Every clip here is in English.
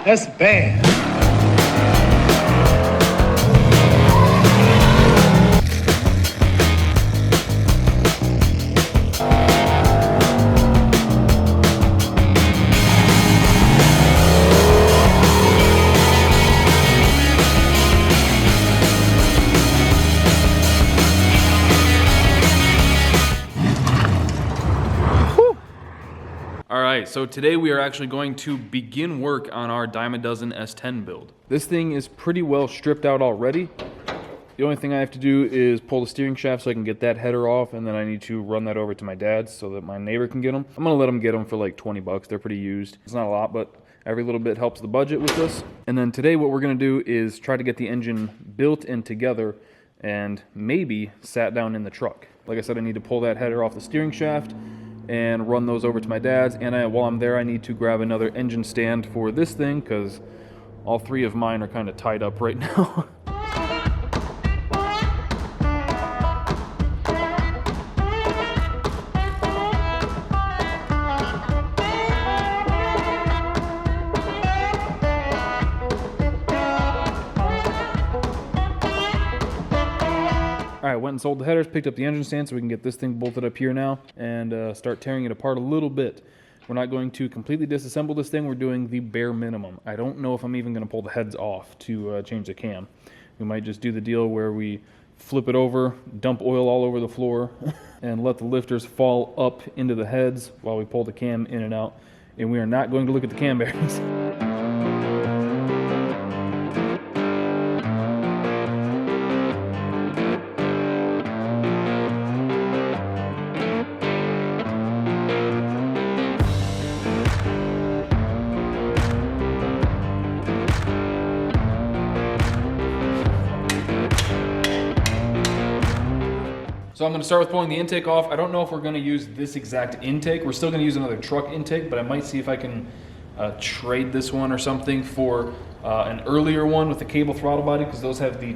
That's bad. Alright, so today we are actually going to begin work on our dime a dozen S10 build. This thing is pretty well stripped out already. The only thing I have to do is pull the steering shaft so I can get that header off, and then I need to run that over to my dad's so that my neighbor can get them. I'm going to let him get them for like 20 bucks. They're pretty used. It's not a lot, but every little bit helps the budget with this. And then today what we're going to do is try to get the engine built and together and maybe sat down in the truck. Like I said, I need to pull that header off the steering shaft and run those over to my dad's, and while I'm there I need to grab another engine stand for this thing because all three of mine are kind of tied up right now. Alright, went and sold the headers, picked up the engine stand so we can get this thing bolted up here now and start tearing it apart a little bit. We're not going to completely disassemble this thing, we're doing the bare minimum. I don't know if I'm even going to pull the heads off to change the cam. We might just do the deal where we flip it over, dump oil all over the floor, and let the lifters fall up into the heads while we pull the cam in and out. And we are not going to look at the cam bearings. So I'm going to start with pulling the intake off. I don't know if we're going to use this exact intake. We're still going to use another truck intake, but I might see if I can trade this one or something for an earlier one with the cable throttle body, because those have the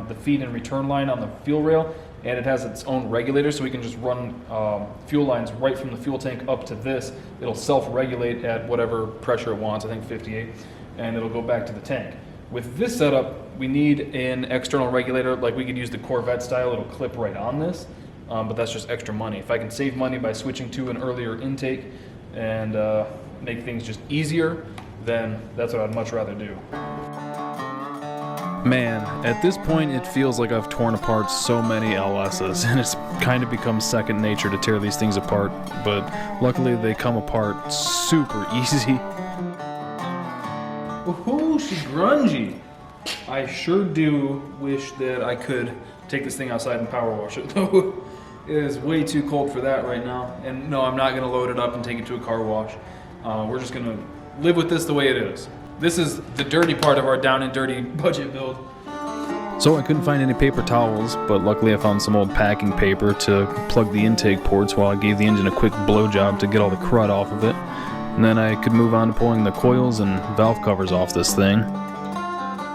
the feed and return line on the fuel rail, and it has its own regulator, so we can just run fuel lines right from the fuel tank up to this. It'll self-regulate at whatever pressure it wants, I think 58, and it'll go back to the tank. With this setup, we need an external regulator. Like, we could use the Corvette style, it'll clip right on this, but that's just extra money. If I can save money by switching to an earlier intake and make things just easier, then that's what I'd much rather do. Man, at this point it feels like I've torn apart so many LS's, and it's kind of become second nature to tear these things apart, but luckily they come apart super easy. Woohoo, she's grungy. I sure do wish that I could take this thing outside and power wash it, though. It is way too cold for that right now. And no, I'm not going to load it up and take it to a car wash. We're just going to live with this the way it is. This is the dirty part of our down and dirty budget build. So I couldn't find any paper towels, but luckily I found some old packing paper to plug the intake ports while I gave the engine a quick blowjob to get all the crud off of it. And then I could move on to pulling the coils and valve covers off this thing.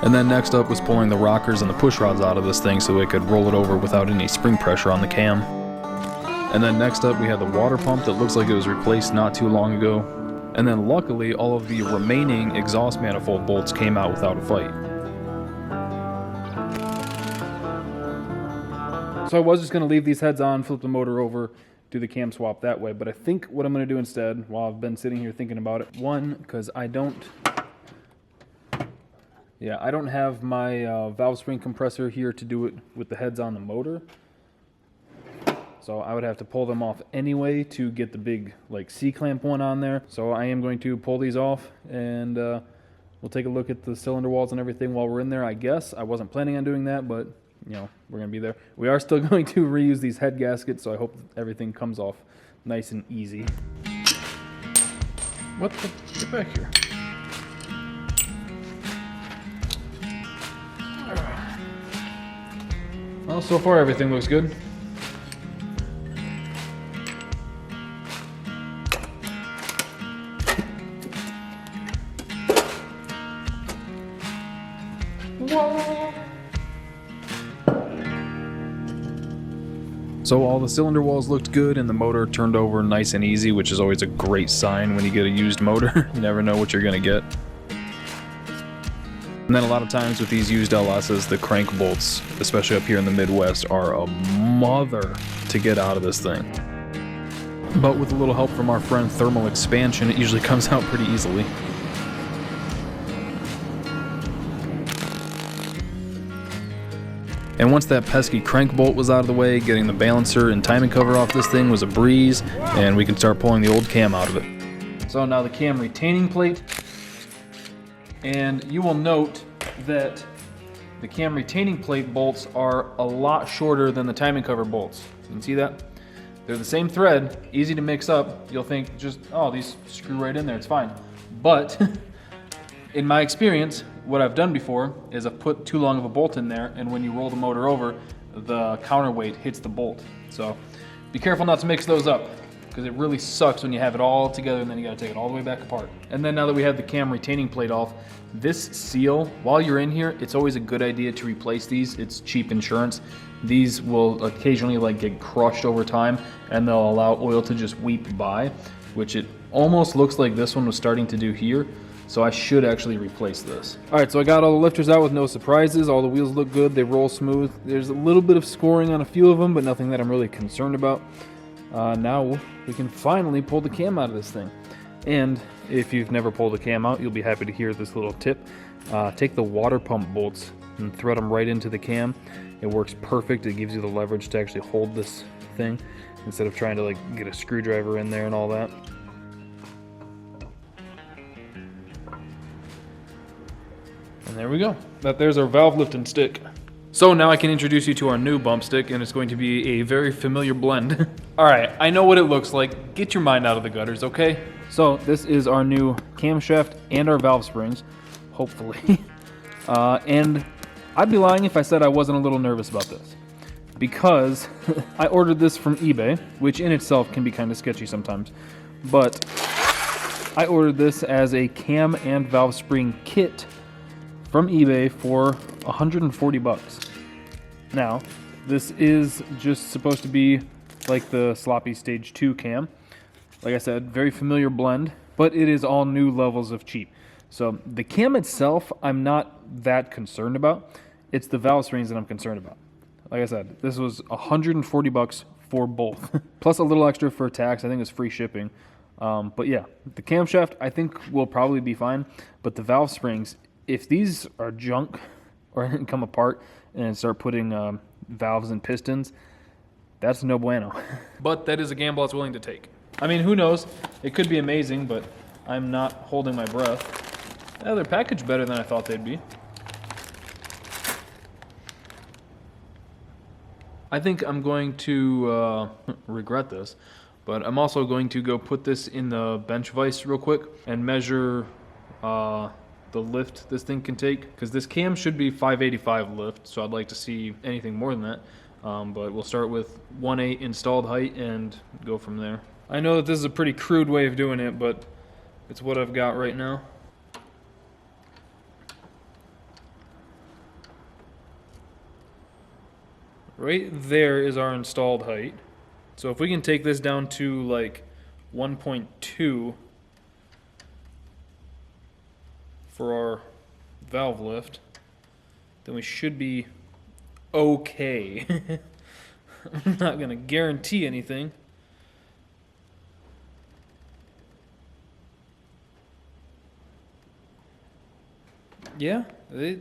And then next up was pulling the rockers and the push rods out of this thing so I could roll it over without any spring pressure on the cam. And then next up we had the water pump that looks like it was replaced not too long ago. And then luckily all of the remaining exhaust manifold bolts came out without a fight. So I was just going to leave these heads on, flip the motor over, do the cam swap that way, but I think what I'm going to do instead, while I've been sitting here thinking about it, one, because I don't have my valve spring compressor here to do it with the heads on the motor, so I would have to pull them off anyway to get the big like C-clamp one on there. So I am going to pull these off, and we'll take a look at the cylinder walls and everything while we're in there, I guess. I wasn't planning on doing that, but you know, we're going to be there. We are still going to reuse these head gaskets, so I hope everything comes off nice and easy. What the? Get back here. Well, so far everything looks good. So all the cylinder walls looked good and the motor turned over nice and easy, which is always a great sign when you get a used motor. You never know what you're gonna get. And then a lot of times with these used LSs, the crank bolts, especially up here in the Midwest, are a mother to get out of this thing. But with a little help from our friend Thermal Expansion, it usually comes out pretty easily. And once that pesky crank bolt was out of the way, getting the balancer and timing cover off this thing was a breeze, and we can start pulling the old cam out of it. So now the cam retaining plate, and you will note that the cam retaining plate bolts are a lot shorter than the timing cover bolts. You can see that? They're the same thread, easy to mix up. You'll think just, oh, these screw right in there, it's fine. But in my experience, what I've done before is I've put too long of a bolt in there, and when you roll the motor over, the counterweight hits the bolt. So be careful not to mix those up, because it really sucks when you have it all together and then you gotta take it all the way back apart. And then now that we have the cam retaining plate off, this seal, while you're in here, it's always a good idea to replace these. It's cheap insurance. These will occasionally like get crushed over time, and they'll allow oil to just weep by, which it almost looks like this one was starting to do here. So I should actually replace this. All right, so I got all the lifters out with no surprises. All the wheels look good, they roll smooth. There's a little bit of scoring on a few of them, but nothing that I'm really concerned about. Now we can finally pull the cam out of this thing. And if you've never pulled a cam out, you'll be happy to hear this little tip. Take the water pump bolts and thread them right into the cam. It works perfect. It gives you the leverage to actually hold this thing instead of trying to like get a screwdriver in there and all that. And there we go. There's our valve lift and stick. So now I can introduce you to our new bump stick, and it's going to be a very familiar blend. All right, I know what it looks like. Get your mind out of the gutters, okay? So this is our new camshaft and our valve springs, hopefully. And I'd be lying if I said I wasn't a little nervous about this, because I ordered this from eBay, which in itself can be kind of sketchy sometimes. But I ordered this as a cam and valve spring kit from eBay for 140 bucks. Now, this is just supposed to be like the sloppy stage 2 cam. Like I said, very familiar blend, but it is all new levels of cheap. So the cam itself, I'm not that concerned about. It's the valve springs that I'm concerned about. Like I said, this was 140 bucks for both, plus a little extra for tax. I think it's free shipping. But yeah, the camshaft I think will probably be fine, but the valve springs, if these are junk or didn't come apart and start putting valves and pistons, that's no bueno. But that is a gamble I was willing to take. I mean, who knows? It could be amazing, but I'm not holding my breath. Yeah, they're packaged better than I thought they'd be. I think I'm going to regret this, but I'm also going to go put this in the bench vise real quick and measure the lift this thing can take, because this cam should be 585 lift, so I'd like to see anything more than that. But we'll start with 1/8 installed height and go from there. I know that this is a pretty crude way of doing it, but it's what I've got right now. Right there is our installed height. So if we can take this down to like 1.2 for our valve lift, then we should be okay. I'm not gonna guarantee anything. Yeah, they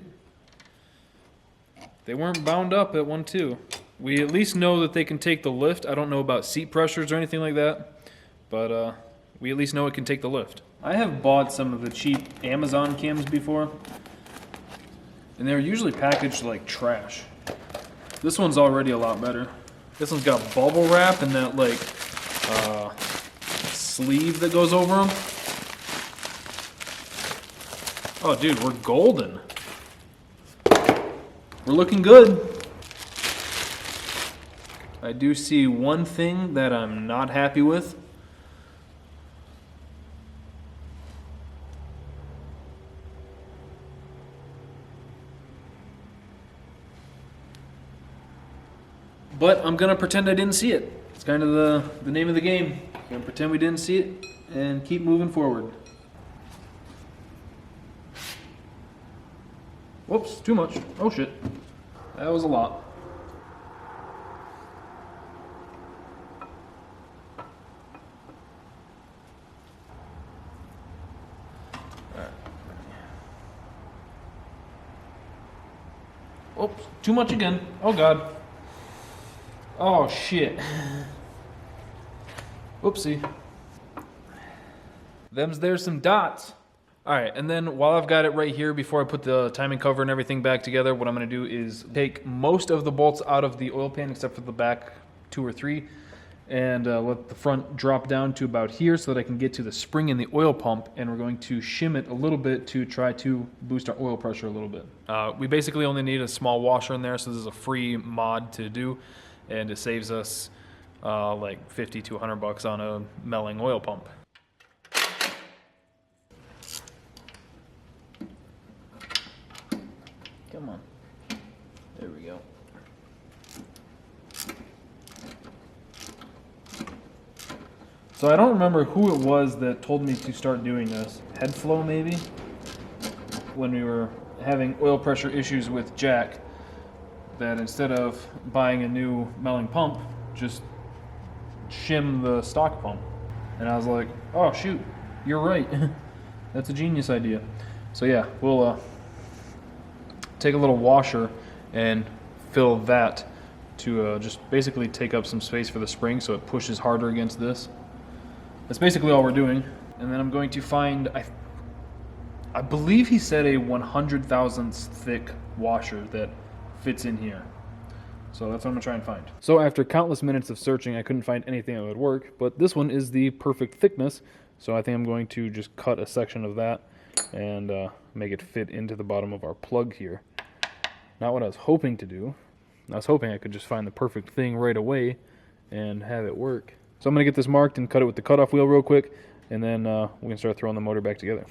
weren't bound up at 1.2. We at least know that they can take the lift. I don't know about seat pressures or anything like that, but we at least know it can take the lift. I have bought some of the cheap Amazon cams before, and they're usually packaged like trash. This one's already a lot better. This one's got bubble wrap and that like sleeve that goes over them. Oh dude, we're golden. We're looking good. I do see one thing that I'm not happy with. But I'm gonna pretend I didn't see it. It's kind of the name of the game. Gonna pretend we didn't see it and keep moving forward. Whoops, too much. Oh shit. That was a lot. Oops, too much again. Oh god. Oh shit. Whoopsie. There's some dots. All right, and then while I've got it right here, before I put the timing cover and everything back together, what I'm gonna do is take most of the bolts out of the oil pan, except for the back 2 or 3, and let the front drop down to about here so that I can get to the spring in the oil pump, and we're going to shim it a little bit to try to boost our oil pressure a little bit. We basically only need a small washer in there, so this is a free mod to do, and it saves us like 50 to 100 bucks on a Melling oil pump. Come on. There we go. So I don't remember who it was that told me to start doing this. Headflow maybe? When we were having oil pressure issues with Jack, that instead of buying a new Melling pump, just shim the stock pump. And I was like, oh shoot, you're right. That's a genius idea. So yeah, we'll take a little washer and fill that to just basically take up some space for the spring so it pushes harder against this. That's basically all we're doing. And then I'm going to find, I believe he said a 100,000ths thick washer that fits in here. So that's what I'm gonna try and find. So after countless minutes of searching, I couldn't find anything that would work, but this one is the perfect thickness. So I think I'm going to just cut a section of that and make it fit into the bottom of our plug here. Not what I was hoping to do. I was hoping I could just find the perfect thing right away and have it work. So I'm going to get this marked and cut it with the cutoff wheel real quick, and then we can start throwing the motor back together.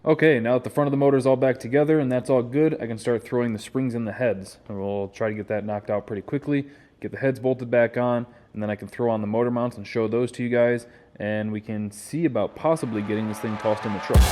Okay, now that the front of the motor is all back together and that's all good, I can start throwing the springs in the heads. And we'll try to get that knocked out pretty quickly, get the heads bolted back on, and then I can throw on the motor mounts and show those to you guys, and we can see about possibly getting this thing tossed in the truck.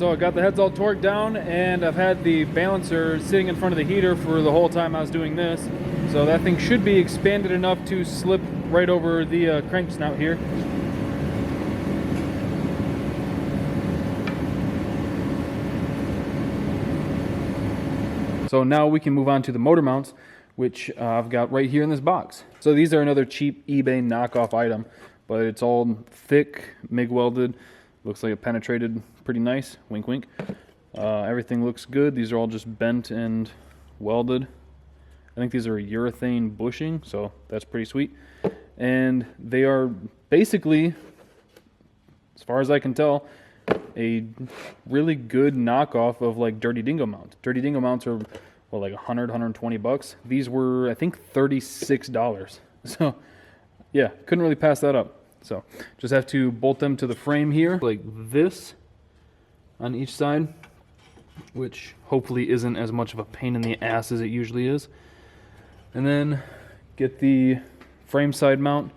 So I got the heads all torqued down, and I've had the balancer sitting in front of the heater for the whole time I was doing this. So that thing should be expanded enough to slip right over the crank snout here. So now we can move on to the motor mounts, which I've got right here in this box. So these are another cheap eBay knockoff item, but it's all thick, MIG welded. Looks like it penetrated pretty nice, wink wink. Everything looks good. These are all just bent and welded. I think these are urethane bushing, so that's pretty sweet. And they are basically, as far as I can tell, a really good knockoff of like Dirty Dingo mounts. Dirty Dingo mounts are, well, like 100, 120 bucks. These were, I think, $36. So yeah, couldn't really pass that up. So just have to bolt them to the frame here like this on each side, which hopefully isn't as much of a pain in the ass as it usually is. And then get the frame side mount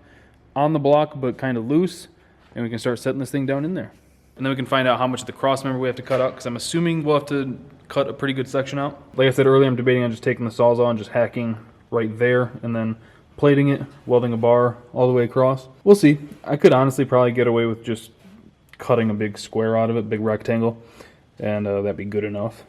on the block but kind of loose, and we can start setting this thing down in there. And then we can find out how much of the cross member we have to cut out, because I'm assuming we'll have to cut a pretty good section out. Like I said earlier, I'm debating on just taking the sawzall and just hacking right there and then plating it, welding a bar all the way across. We'll see. I could honestly probably get away with just cutting a big square out of it, big rectangle, and that'd be good enough.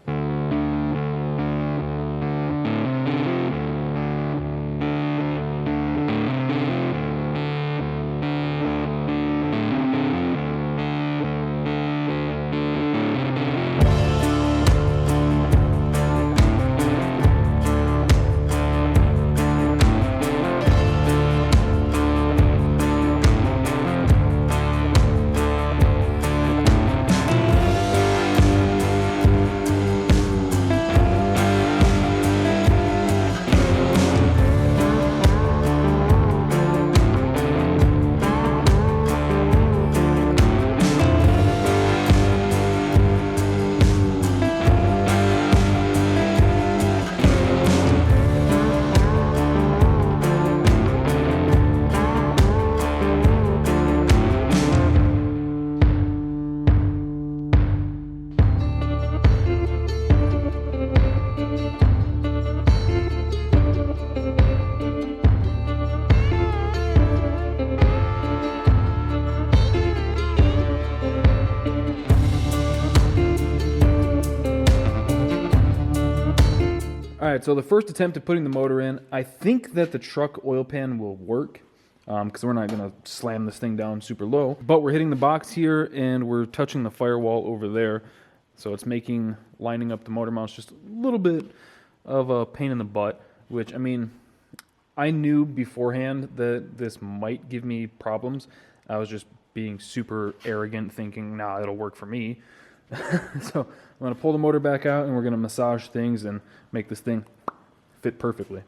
Alright, so the first attempt at putting the motor in, I think that the truck oil pan will work, because we're not going to slam this thing down super low. But we're hitting the box here, and we're touching the firewall over there, so it's making lining up the motor mounts just a little bit of a pain in the butt, which, I mean, I knew beforehand that this might give me problems. I was just being super arrogant, thinking, nah, it'll work for me. So I'm going to pull the motor back out, and we're going to massage things and make this thing fit perfectly.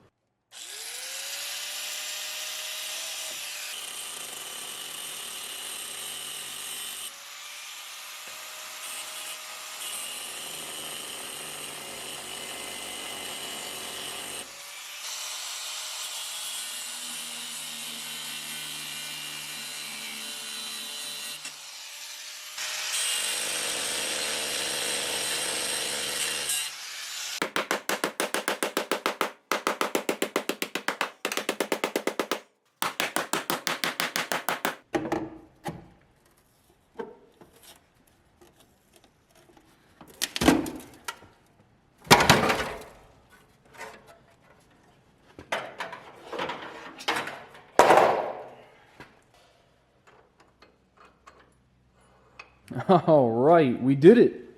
All right, we did it.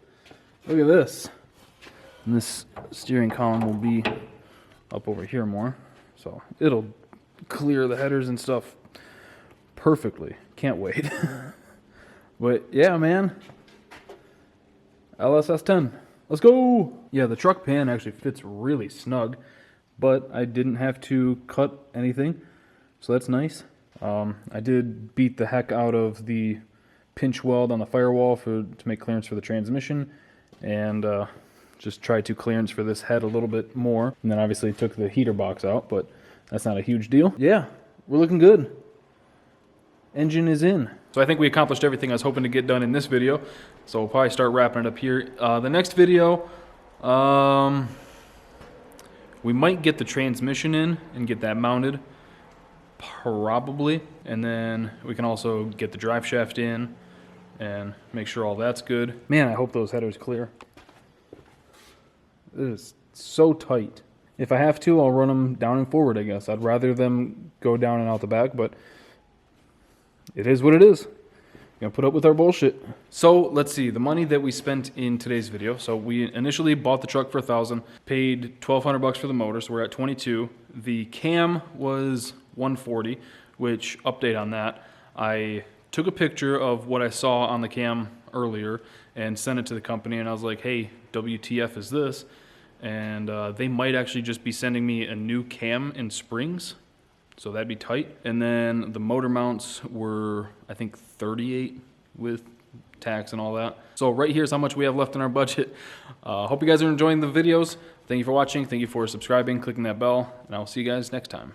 Look at this. And this steering column will be up over here more, so it'll clear the headers and stuff perfectly. Can't wait. But yeah, man, LSS 10. Let's go. Yeah, the truck pan actually fits really snug, but I didn't have to cut anything, so that's nice. I did beat the heck out of the pinch weld on the firewall to make clearance for the transmission, and just tried to clearance for this head a little bit more, and then obviously took the heater box out, but that's not a huge deal. Yeah, we're looking good. Engine is in. So I think we accomplished everything I was hoping to get done in this video. So we'll probably start wrapping it up here. The next video, we might get the transmission in and get that mounted. Probably. And then we can also get the drive shaft in and make sure all that's good. Man, I hope those headers clear. It is so tight. If I have to, I'll run them down and forward, I guess. I'd rather them go down and out the back, but it is what it is. Gonna put up with our bullshit. So let's see, the money that we spent in today's video. So we initially bought the truck for $1,000, paid $1,200 for the motor, so we're at $22. The cam was $140, which, update on that, I took a picture of what I saw on the cam earlier and sent it to the company, and I was like, hey, WTF is this? And they might actually just be sending me a new cam and springs, so that'd be tight. And then the motor mounts were, I think, $38 with tax and all that. So right here's how much we have left in our budget. Hope you guys are enjoying the videos. Thank you for watching. Thank you for subscribing, clicking that bell, and I will see you guys next time.